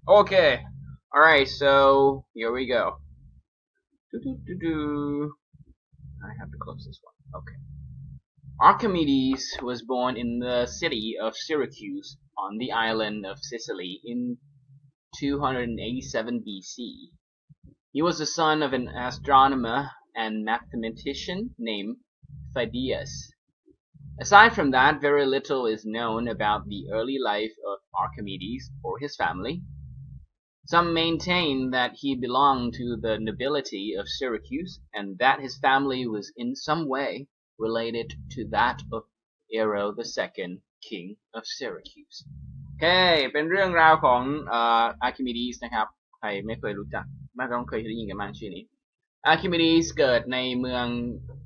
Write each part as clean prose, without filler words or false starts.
Okay. Alright, so here we go. I have to close this one. Okay. Archimedes was born in the city of Syracuse on the island of Sicily in 287 BC. He was the son of an astronomer and mathematician named Phidias. Aside from that, very little is known about the early life of Archimedes or his family. Some maintain that he belonged to the nobility of Syracuse and that his family was in some way related to that of Ero II, king of Syracuse. โอเคเป็นเรื่องราวของArchimedes นะครับใครไม่เคยรู้จักไม่ต้องเคยได้ยินกันบ้างชื่อนี้ Archimedes เกิดในเมือง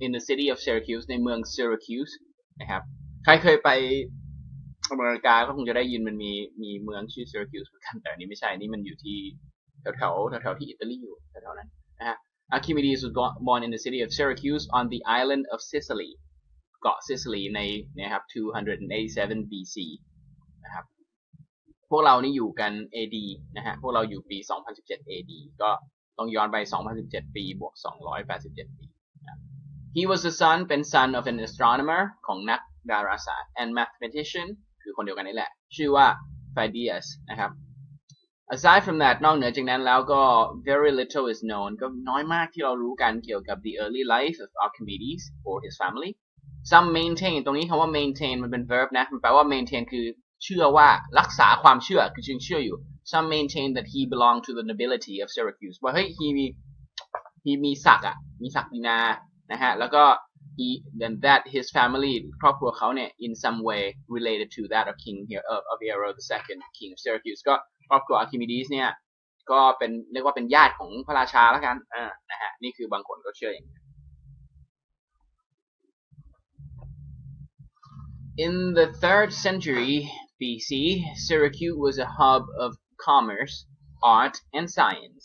in the city of Syracuse ในเมือง Syracuse นะครับใครเคยไปอเมริกาก็คงจะได้ยินมันมีเมืองชื่อ Syracuse เหมือนกันแต่อันนี้ไม่ใช่นี่มันอยู่ที่แถวที่อิตาลีอยู่แถวๆนั้นนะฮะ Archimedes was born in the city of Syracuse on the island of Sicily เกาะซิซิลีในนะครับ287 BC นะครับพวกเรานี่อยู่กัน AD นะฮะพวกเราอยู่ปี2017 AD ก็ต้องย้อนไป2017ปีบวก287ปีนะ He was the son เป็น son of an astronomer ของนักดาราศาสตร์ and mathematician คือคนเดียวกันนี่แหละชื่อว่า Phidias นะครับ Aside from that นอกเหนือจากนั้นแล้วก็ very little is known ก็น้อยมากที่เรารู้กันเกี่ยวกับ the early life of Archimedes or his family Some maintain ตรงนี้คำว่า maintain มันเป็น verb นะมันแปลว่า maintain คือเชื่อว่ารักษาความเชื่อคือจึงเชื่ออยู่ Some maintain that he belonged to the nobility of Syracuse ว่าเฮ้ย he มีศักดิ์มีศักดินานะฮะแล้วก็ then that his family ครอบครัวเขาเนี่ย in some way related to that of king here of Ero II, king of Syracuse ก็ครอบครัว Archimedes เนี่ยก็เป็นเรียกว่าเป็นญาติของพระราชาแล้วกันนะฮะนี่คือบางคนก็เชื่ออย่างนี้In the 3rd century BC, Syracuse was a hub of commerce, art, and science.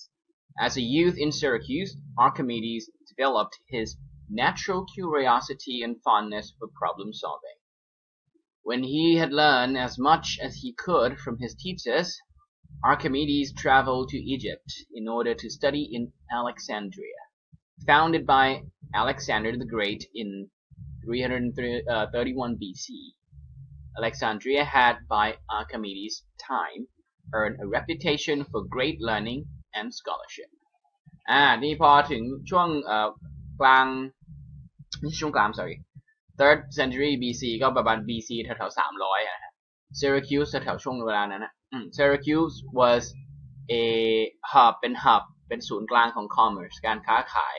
As a youth in Syracuse, Archimedes developed his natural curiosity and fondness for problem solving. When he had learned as much as he could from his teachers, Archimedes traveled to Egypt in order to study in Alexandria, founded by Alexander the Great in 331 BC. Alexandria had, by Archimedes' time, earned a reputation for great learning and scholarship. นี่พอถึงช่วงกลางไม่ใช่ช่วงกลาง sorry 3rd century BC ก็ประมาณ BC แถวๆ300นะฮะ Syracuse แถวๆช่วงเวลานั้นนะSyracuse was a hub เป็นศูนย์กลางของ commerce การค้าขาย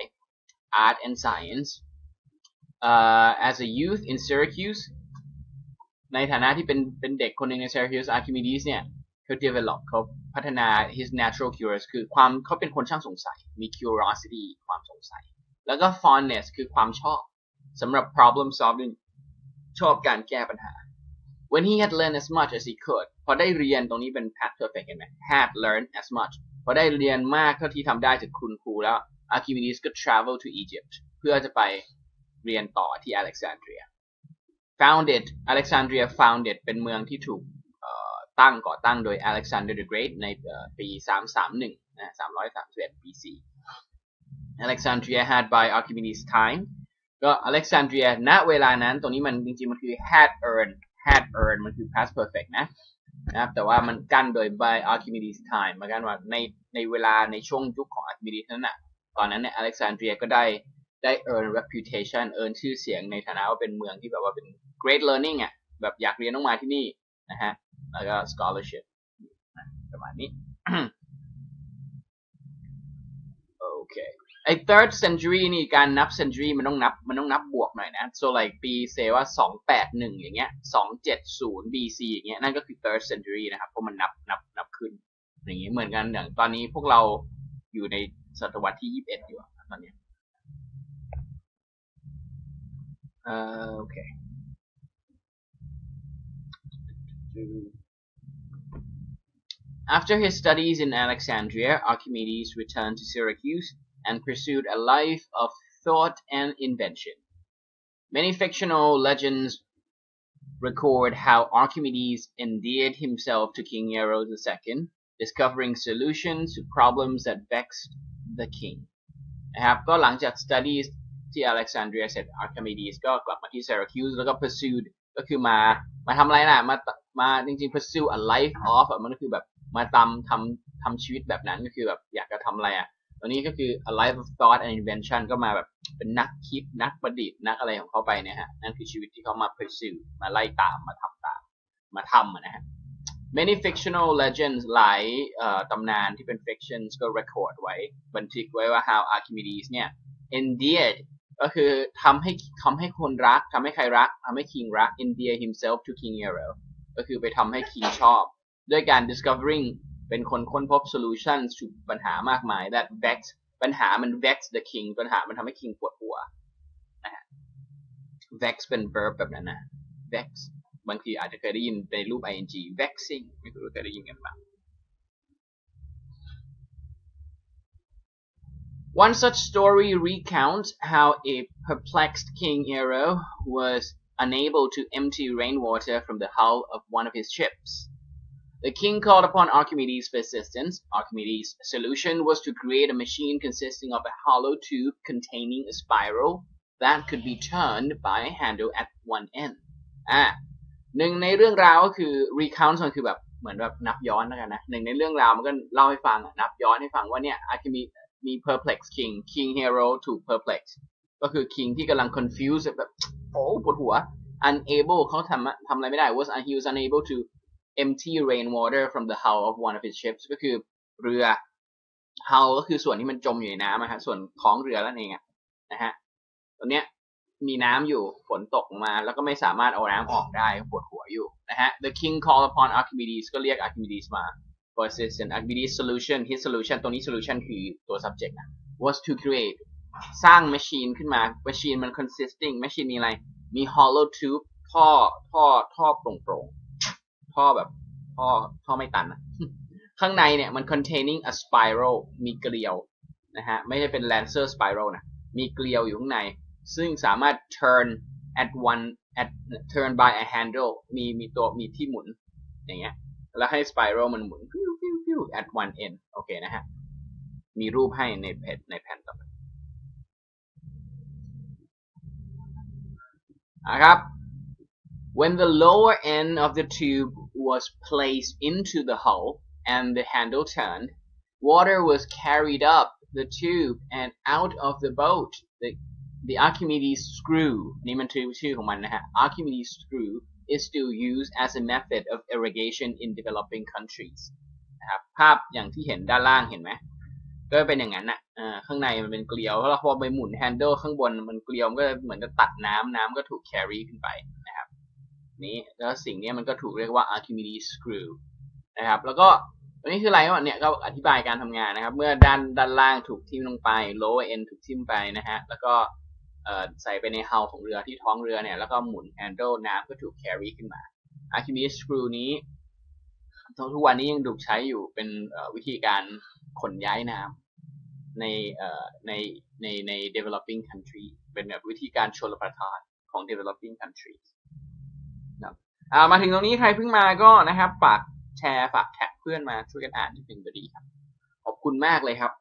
art and science.As a youth in Syracuse ในฐานะที่เป็นเด็กคนหนึ่งใน Syracuse Archimedes เนี่ยเขา develop เขาพัฒนา his natural curiosity คือเขาเป็นคนช่างสงสัยมี curiosity ความสงสัยแล้วก็ fondness คือความชอบสำหรับ problem solving ชอบการแก้ปัญหา when he had learned as much as he could พอได้เรียนตรงนี้เป็น past perfect เห็นไหม had learned as much พอได้เรียนมากเท่าที่ทำได้จากคุณครูแล้ว Archimedes ก็ travel to Egypt เพื่อจะไปเรียนต่อที่ Alexandria founded เป็นเมืองที่ถูกก่อตั้งโดย Alexander the Great ในปี331นะ331 BC Alexandria had by Archimedes' time ก็ Alexandria ณเวลานั้นตรงนี้มันจริงๆมันคือ had earned มันคือ past perfect นะครับแต่ว่ามันกั้นโดย by Archimedes' time หมายความว่าในเวลาในช่วงยุคของ Archimedes นั้นน่ะตอนนั้นเนี่ย Alexandria ก็ได้ earn reputation earn ชื่อเสียงในฐานะว่าเป็นเมืองที่แบบว่าเป็น great learning แบบอยากเรียนต้องมาที่นี่นะฮะแล้วก็ scholarship ประมาณนี้ โอเคไอ้ 3rd century นี่การนับ century มันต้องนับบวกหน่อยนะ so like ปีเซว่า281อย่างเงี้ย270 BC อย่างเงี้ยนั่นก็คือ 3rd century นะครับเพราะมันนับขึ้นอย่างงี้เหมือนกันอย่างตอนนี้พวกเราอยู่ในศตวรรษที่21อยู่ตอนนี้Okay. After his studies in Alexandria, Archimedes returned to Syracuse and pursued a life of thought and invention. Many fictional legends record how Archimedes endeared himself to King Ero II discovering solutions to problems that vexed the king นะครับก็หลังจาก studies ที่ Alexandria เสร็จ Archimedes ก็กลับมาที่ Syracuse แล้วก็ pursued ก็คือมาทำอะไรนะมาจริงๆ pursue a life of มันก็คือแบบมาทำชีวิตแบบนั้นก็คือแบบอยากจะทำอะไรตอนนี้ก็คือ a life of thought and invention ก็มาแบบเป็นนักคิดนักประดิษฐ์นักอะไรของเขาไปเนี่ยฮะนั่นคือชีวิตที่เขามา pursue มาไล่ตามมาทำนะฮะ many fictional legends หลายตำนานที่เป็น fictions ก็ record ไว้บันทึกไว้ว่า how Archimedes เนี่ย endeared ก็คือทำให้คนรักทำให้ใครรักทำให้ king รัก endear himself to King Hero ก็คือไปทำให้ king ชอบด้วยการ discovering เป็นคนค้นพบ solutions to ปัญหามากมาย that vex ปัญหามัน vex the king ปัญหามันทำให้ king ปวดหัวนะฮะ vex เป็น verb แบบนั้นนะ vex บางทีอาจจะเคยได้ยินในรูป ing vexing ไม่รู้เคยได้ยินกันบ้าง One such story recounts how a perplexed King Hero was unable to empty rainwater from the hull of one of his ships.The king called upon Archimedes for assistance. Archimedes' solution was to create a machine consisting of a hollow tube containing a spiral that could be turned by a handle at one end. หนึ่งในเรื่องราวก็คือ recount มันคือแบบเหมือนแบบนับย้อนแล้วกันนะหนึ่งในเรื่องราวมันก็เล่าให้ฟังนับย้อนให้ฟังว่าเนี่ย Archimedes มี perplex king hero ถูก perplex ก็คือ king ที่กำลัง confused แบบโอ้ปวดหัว unable เขาทำอะไรไม่ได้ he was unable to empty rainwater from the hull of one of his ships ก็คือเรือ hull ก็คือส่วนที่มันจมอยู่ในน้ำนะฮะส่วนของเรือนั่นเองนะฮะตอนเนี้ยมีน้ำอยู่ฝนตกมาแล้วก็ไม่สามารถเอาน้ำออกได้ปวดหัวอยู่นะฮะ The king called upon Archimedes ก็เรียก Archimedes มา for assistance Archimedes solution his solution ตรงนี้ solution คือตัว subject นะ was to create สร้าง machine ขึ้นมา machine มัน consisting machine มีอะไรมี hollow tube ท่อโปร่งท่อแบบท่อไม่ตันนะข้างในเนี่ยมัน containing a spiral มีเกลียวนะฮะไม่ใช่เป็น lancer spiral นะมีเกลียวอยู่ข้างในซึ่งสามารถ turn by a handle มีที่หมุนอย่างเงี้ยแล้วให้ spiral มันหมุน at one end โอเคนะฮะมีรูปให้ในแผ่นต่อไปนะครับ When the lower end of the tube was placed into the hull and the handle turned, water was carried up the tube and out of the boat. The Archimedes screw นี่มันชื่อของมันนะฮะ Archimedes screw is still used as a method of irrigation in developing countries นะครับภาพอย่างที่เห็นด้านล่างเห็นไหมก็เป็นอย่างนั้นนะข้างในมันเป็นเกลียวแล้วพอไปหมุน handle ข้างบนมันเกลียวมันก็เหมือนจะตัดน้ำก็ถูก carry ขึ้นไปนะครับนี้แล้วสิ่งนี้มันก็ถูกเรียกว่า Archimedes screw นะครับแล้วก็ตัวนี้คืออะไรวะเนี่ยก็อธิบายการทำงานนะครับเมื่อด้านล่างถูกทิ่มลงไป lower end ถูกทิ่มไปนะฮะแล้วก็ใส่ไปใน hull ของเรือที่ท้องเรือเนี่ยแล้วก็หมุน handle น้ำก็ถูก carry ขึ้นมา Archimedes screw นี้ทุกวันนี้ยังถูกใช้อยู่เป็นวิธีการขนย้ายน้ำใน developing country เป็นแบบวิธีการชลประทานของ developing countries นะมาถึงตรงนี้ใครเพิ่งมาก็นะครับฝากแชร์ฝากแท็กเพื่อนมาช่วยกันอ่านนิดนึงก็ดีครับขอบคุณมากเลยครับ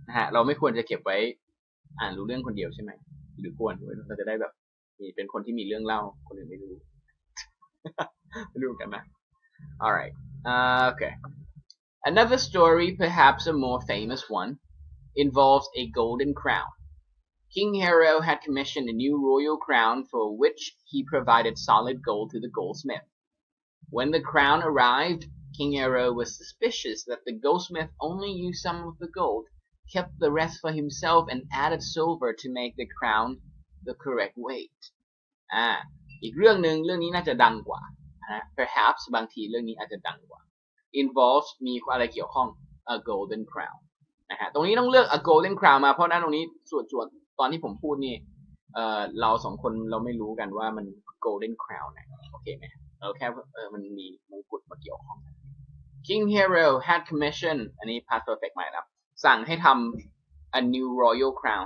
นะฮะเราไม่ควรจะเก็บไว้อ่านรู้เรื่องคนเดียวใช่ไหมหรือควรเราจะได้แบบเป็นคนที่มีเรื่องเล่าคนอื่นไม่รู้ ไม่รู้กันนะ alright okay another story perhaps a more famous one involves a golden crown King Hero had commissioned a new royal crown for which he provided solid gold to the goldsmith. When the crown arrived, King Hero was suspicious that the goldsmith only used some of the gold, kept the rest for himself, and added silver to make the crown the correct weight. อีกเรื่องนี้น่าจะดังกว่านะ perhaps บางทีเรื่องนี้อาจจะดังกว่า involves มีอะไรเกี่ยวข้อง a golden crown นะฮะตรงนี้ต้องเลือก a golden crown มาเพราะนั้นตรงนี้ส่วนตอนที่ผมพูดนี่เราสองคนเราไม่รู้กันว่ามัน golden crown นะโอเคไหมเราแค่มันมีมงกุฎมาเกี่ยวข้อง King Hero had commissioned อันนี้ past perfect ใหม่แล้วสั่งให้ทำ a new royal crown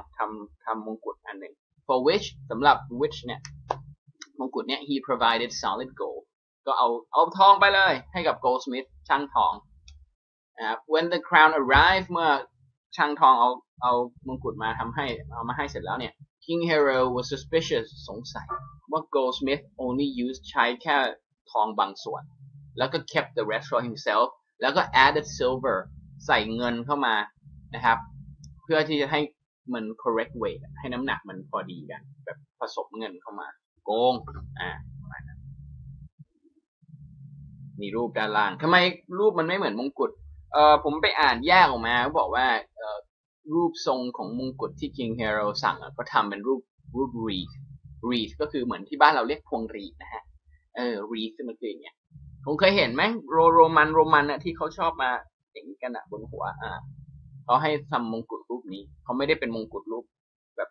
ทำมงกุฎอันหนึ่ง for which สำหรับ which เนี่ยมงกุฎเนี่ย he provided solid gold ก็เอาทองไปเลยให้กับ goldsmith ช่างทองนะครับ when the crown arrived เมื่อช่างทองเอามงกุฎมาเอามาให้เสร็จแล้วเนี่ย King Hero was suspicious สงสัยว่า goldsmith only used ใช้แค่ทองบางส่วนแล้วก็ kept the rest for himself แล้วก็ added silver ใส่เงินเข้ามานะครับเพื่อที่จะให้มัน correct weight ให้น้ำหนักมันพอดีกันแบบผสมเงินเข้ามาโกงมีรูปด้านล่างทำไมรูปมันไม่เหมือนมงกุฎผมไปอ่านแยกออกมาบอกว่ารูปทรงของมงกุฎที่ King Hero สั่งก็ทำเป็นรูป wreath ก็คือเหมือนที่บ้านเราเรียกพวงหรีดนะฮะwreath มันคืออย่างเงี้ยผมเคยเห็นไหมโรมันนะที่เขาชอบมาอย่างนี้กันบนหัวเขาให้ทำมงกุฎรูปนี้เขาไม่ได้เป็นมงกุฎรูปแบบ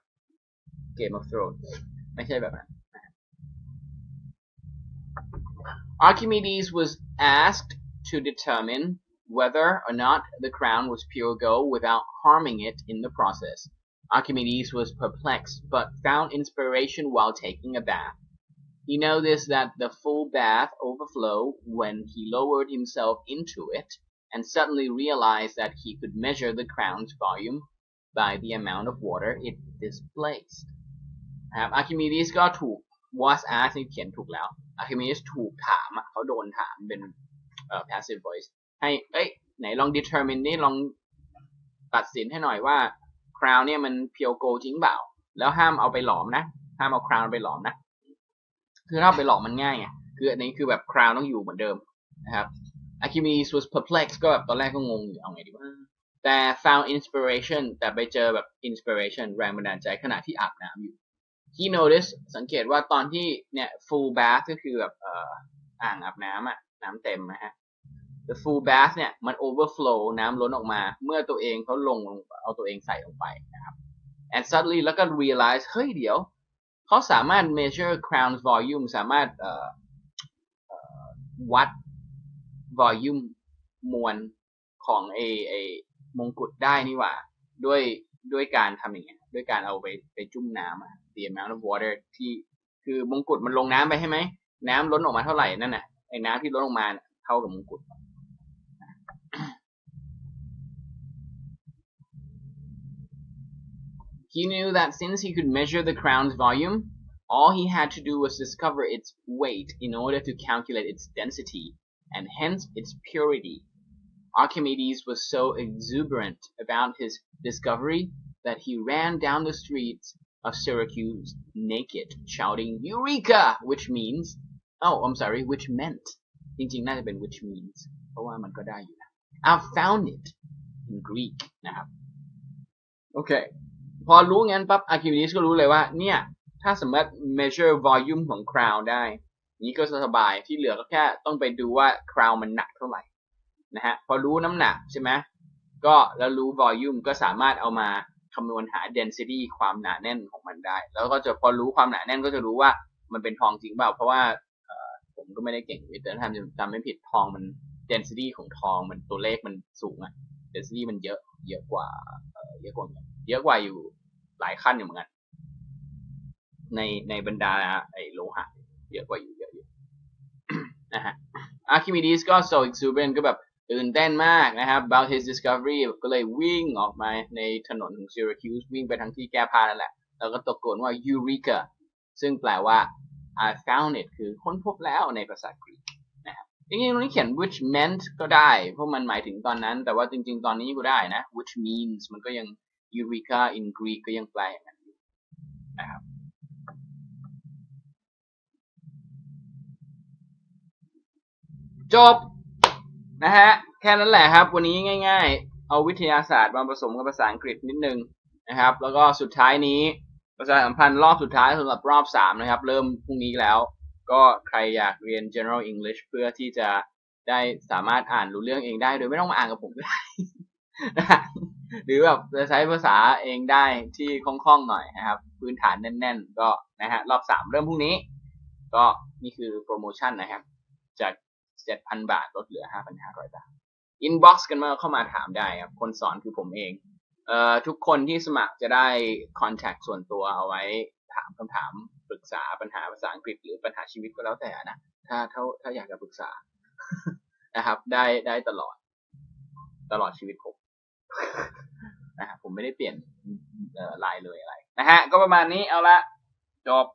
Game of Thrones ไม่ใช่แบบนั้น Archimedes was asked to determine whether or not the crown was pure gold without harming it in the process. Archimedes was perplexed but found inspiration while taking a bath. He noticed that the full bath overflowed when he lowered himself into it and suddenly realized that he could measure the crown's volume by the amount of water it displaced. Archimedes ก็ถูก was asked นี่เขียนถูกแล้ว Archimedes ถูกถามเขาโดนถามเป็นpassive voice ให้ไหนลอง determine นี่ลองตัดสินให้หน่อยว่า crown เนี่ยมัน pure gold จริงเปล่าแล้วห้ามเอาไปหลอมนะห้ามเอา crown ไปหลอมนะคือถ้าไปหลอมมันง่ายไงคืออันนี้คือแบบ crown ต้องอยู่เหมือนเดิมนะครับ Archimedes was perplexed ก็แบบตอนแรกก็งงอยู่เอาไงดีวะแต่ found inspiration แต่ไปเจอแบบ inspiration แรงบันดาลใจขณะที่อาบน้ำอยู่ he noticed สังเกตว่าตอนที่เนี่ย full bath ก็คือแบบอ่างอาบน้ำน้ำเต็มนะฮะ the full bath เนี่ยมัน overflow น้ำล้นออกมาเมื่อตัวเองเขาเอาตัวเองใส่ลงไปนะครับ and suddenly แล้วก็ realize เฮ้ยเดี๋ยวเขาสามารถ measure crown's volume สามารถวัด volume มวลของมงกุฎได้นี่หว่าด้วยการทำอย่างเงี้ยด้วยการเอาไปจุ่มน้ำthe amount of water ที่คือมงกุฎมันลงน้ำไปใช่ไหมน้ำล้นออกมาเท่าไหร่นั่นน่ะไอ้น้ำที่ล้นออกมาเท่ากับมงกุฎHe knew that since he could measure the crown's volume, all he had to do was discover its weight in order to calculate its density, and hence its purity. Archimedes was so exuberant about his discovery that he ran down the streets of Syracuse naked, shouting, Eureka! Which meant จริงๆน่าจะเป็น which means เพราะว่ามันก็ได้อยู่นะ I've found it in Greek นะครับโอเคพอรู้งั้นปั๊บ Archimedes ก็รู้เลยว่าเนี่ยถ้าสามารถ measure volume ของ crown ได้นี้ก็สบายที่เหลือก็แค่ต้องไปดูว่า crown มันหนักเท่าไหร่นะฮะพอรู้น้ำหนักใช่ไหมก็แล้วรู้ volume ก็สามารถเอามาคำนวณหา density ความหนาแน่นของมันได้แล้วก็จะพอรู้ความหนาแน่นก็จะรู้ว่ามันเป็นทองจริงเปล่าเพราะว่าผมก็ไม่ได้เก่งวิทย์แต่ถ้าจำไม่ผิดทองมัน density ของทองมันตัวเลขมันสูงdensity มันเยอะกว่าอยู่หลายขั้นอยู่เหมือนกันในบรรดาโลหะเยอะกว่าอยู่นะฮะ Archimedes ก็ so exuberant ก็แบบตื่นเต้นมากนะครับ about his discovery ก็เลยวิ่งออกมาในถนนของ Syracuse วิ่งไปทางที่แก้ผ้านั่นแหละแล้วก็ตะโกนว่า Eureka ซึ่งแปลว่า I found it คือค้นพบแล้วในภาษากรีกนะครับจริงๆตรงนี้เขียน which meant ก็ได้เพราะมันหมายถึงตอนนั้นแต่ว่าจริงๆตอนนี้ก็ได้นะ which means มันก็ยัง Eureka in Greek ก็ยังแปลอย่างนั้นอยู่นะครับจบนะฮะแค่นั้นแหละครับวันนี้ง่ายๆเอาวิทยาศาสตร์มาผสมกับภาษาอังกฤษนิดนึงนะครับแล้วก็สุดท้ายนี้ประชาสัมพันธ์รอบสุดท้ายสำหรับรอบ3นะครับเริ่มพรุ่งนี้แล้วก็ใครอยากเรียน General English เพื่อที่จะได้สามารถอ่านรู้เรื่องเองได้โดยไม่ต้องมาอ่านกับผมก็ได้นะหรือแบบจะใช้ภาษาเองได้ที่คล่องๆหน่อยนะครับพื้นฐานแน่นๆก็นะฮะรอบ3เริ่มพรุ่งนี้ก็นี่คือโปรโมชั่นนะครับจาก 7,000 บาทลดเหลือ 5,500 บาท inbox กันมาเข้ามาถามได้ครับคนสอนคือผมเองทุกคนที่สมัครจะได้ contact ส่วนตัวเอาไว้ถามคำถามปรึกษาปัญหาภาษาอังกฤษหรือปัญหาชีวิตก็แล้วแต่นะ ถ้าอยากจะปรึกษา นะครับได้ตลอดชีวิตผมนะครับผมไม่ได้เปลี่ยนไลน์เลยอะไรนะฮะก็ประมาณนี้เอาละจบ